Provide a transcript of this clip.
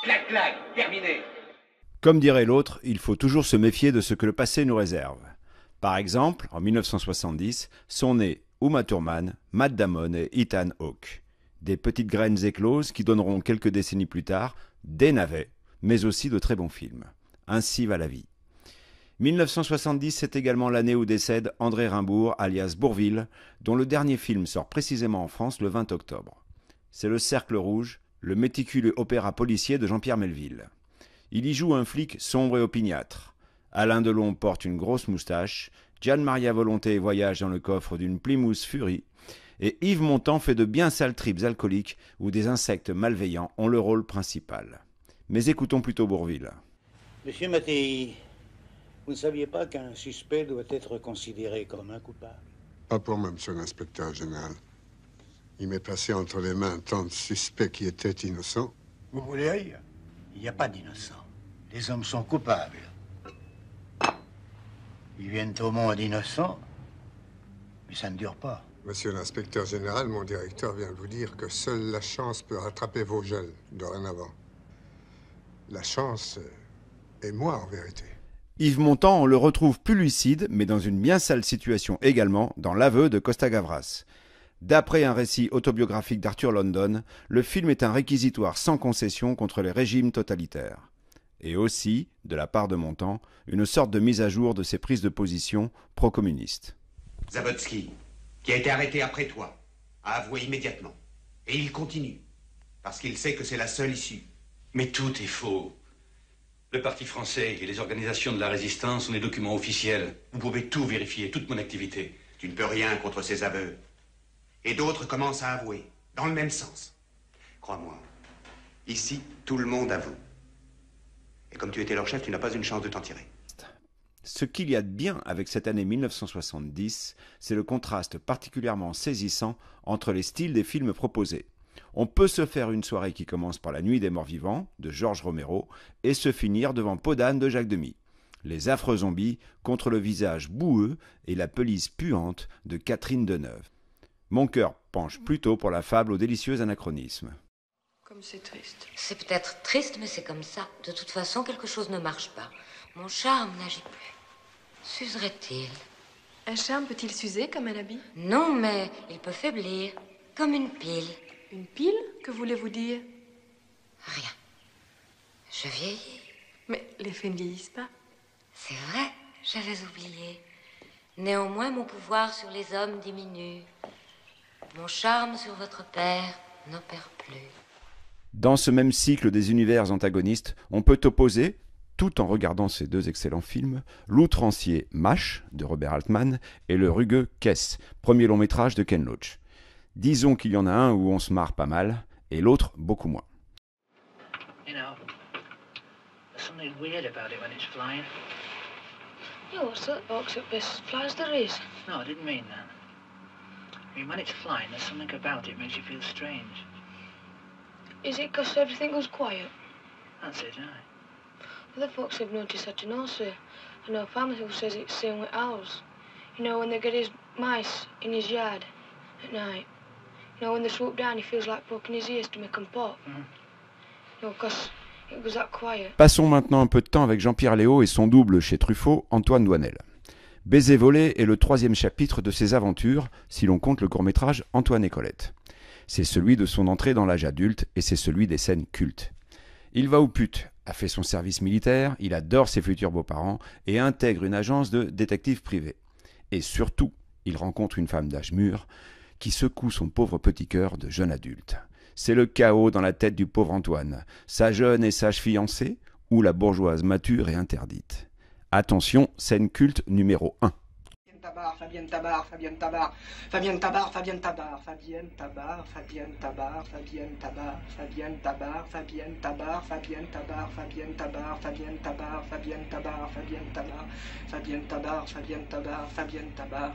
Clac, clac, terminé. Comme dirait l'autre, il faut toujours se méfier de ce que le passé nous réserve. Par exemple, en 1970, sont nés Uma Thurman, Matt Damon et Ethan Hawke. Des petites graines écloses qui donneront quelques décennies plus tard des navets, mais aussi de très bons films. Ainsi va la vie. 1970, c'est également l'année où décède André Rimbourg, alias Bourvil, dont le dernier film sort précisément en France le 20 octobre. C'est Le Cercle Rouge, le méticuleux opéra policier de Jean-Pierre Melville. Il y joue un flic sombre et opiniâtre. Alain Delon porte une grosse moustache, Gian Maria Volonté voyage dans le coffre d'une Plymouth Fury, et Yves Montand fait de bien sales tripes alcooliques où des insectes malveillants ont le rôle principal. Mais écoutons plutôt Bourvil. Monsieur Mattei, vous ne saviez pas qu'un suspect doit être considéré comme un coupable? Pas pour moi, monsieur l'inspecteur général. Il m'est passé entre les mains tant de suspects qui étaient innocents. Vous voulez rire? Il n'y a pas d'innocents. Les hommes sont coupables. Ils viennent au monde innocents, mais ça ne dure pas. Monsieur l'inspecteur général, mon directeur vient de vous dire que seule la chance peut rattraper vos gels, dorénavant. La chance est moi, en vérité. Yves Montand, on le retrouve plus lucide, mais dans une bien sale situation également, dans L'aveu de Costa Gavras. D'après un récit autobiographique d'Arthur London, le film est un réquisitoire sans concession contre les régimes totalitaires. Et aussi, de la part de Montand, une sorte de mise à jour de ses prises de position pro-communistes. Zabotski, qui a été arrêté après toi, a avoué immédiatement. Et il continue, parce qu'il sait que c'est la seule issue. Mais tout est faux. Le Parti français et les organisations de la résistance ont des documents officiels. Vous pouvez tout vérifier, toute mon activité. Tu ne peux rien contre ces aveux. Et d'autres commencent à avouer, dans le même sens. Crois-moi, ici, tout le monde avoue. Et comme tu étais leur chef, tu n'as pas une chance de t'en tirer. Ce qu'il y a de bien avec cette année 1970, c'est le contraste particulièrement saisissant entre les styles des films proposés. On peut se faire une soirée qui commence par La Nuit des Morts Vivants, de Georges Romero, et se finir devant Peau d'âne de Jacques Demy. Les affreux zombies contre le visage boueux et la pelisse puante de Catherine Deneuve. Mon cœur penche plutôt pour la fable au délicieux anachronisme. Comme c'est triste. C'est peut-être triste, mais c'est comme ça. De toute façon, quelque chose ne marche pas. Mon charme n'agit plus. S'userait-il? Un charme peut-il s'user comme un habit? Non, mais il peut faiblir, comme une pile. Une pile? Que voulez-vous dire? Rien. Je vieillis. Mais les faits ne vieillissent pas. C'est vrai, j'avais oublié. Néanmoins, mon pouvoir sur les hommes diminue. Mon charme sur votre père n'opère plus. Dans ce même cycle des univers antagonistes, on peut opposer, tout en regardant ces deux excellents films, l'outrancier Mash de Robert Altman et le rugueux Kess, premier long métrage de Ken Loach. Disons qu'il y en a un où on se marre pas mal et l'autre beaucoup moins. You know, there's something weird about it when it's flying. Yeah, what's that box that best flies there is? No, I didn't mean that. I mean, when it's flying, there's something about it makes you feel strange. Is it because everything goes quiet? That's it, aye. Other folks have noticed that too, sir. I know a farmer who says it's the same with owls. You know, when they get his mice in his yard at night. You know, when they swoop down, he feels like poking his ears to make them pop. Mm-hmm. You know, because it was that quiet. Passons maintenant un peu de temps avec Jean-Pierre Léaud et son double chez Truffaut, Antoine Doinel. Baiser volé est le 3e chapitre de ses aventures, si l'on compte le court-métrage Antoine et Colette. C'est celui de son entrée dans l'âge adulte et c'est celui des scènes cultes. Il va aux putes, a fait son service militaire, il adore ses futurs beaux-parents et intègre une agence de détective privé. Et surtout, il rencontre une femme d'âge mûr qui secoue son pauvre petit cœur de jeune adulte. C'est le chaos dans la tête du pauvre Antoine, sa jeune et sage fiancée ou la bourgeoise mature et interdite. Attention, scène culte numéro 1. Fabienne Tabar, Fabienne Tabar, Fabienne Tabar, Fabienne Tabar, Fabienne Tabar, Fabienne Tabar, Fabienne Tabar, Fabienne Tabar, Fabienne Tabar, Fabienne Tabar, Fabienne Tabar, Fabienne Tabar, Fabienne Tabar, Fabienne Tabar, Fabienne Tabar, Fabienne Tabar, Fabienne Tabar.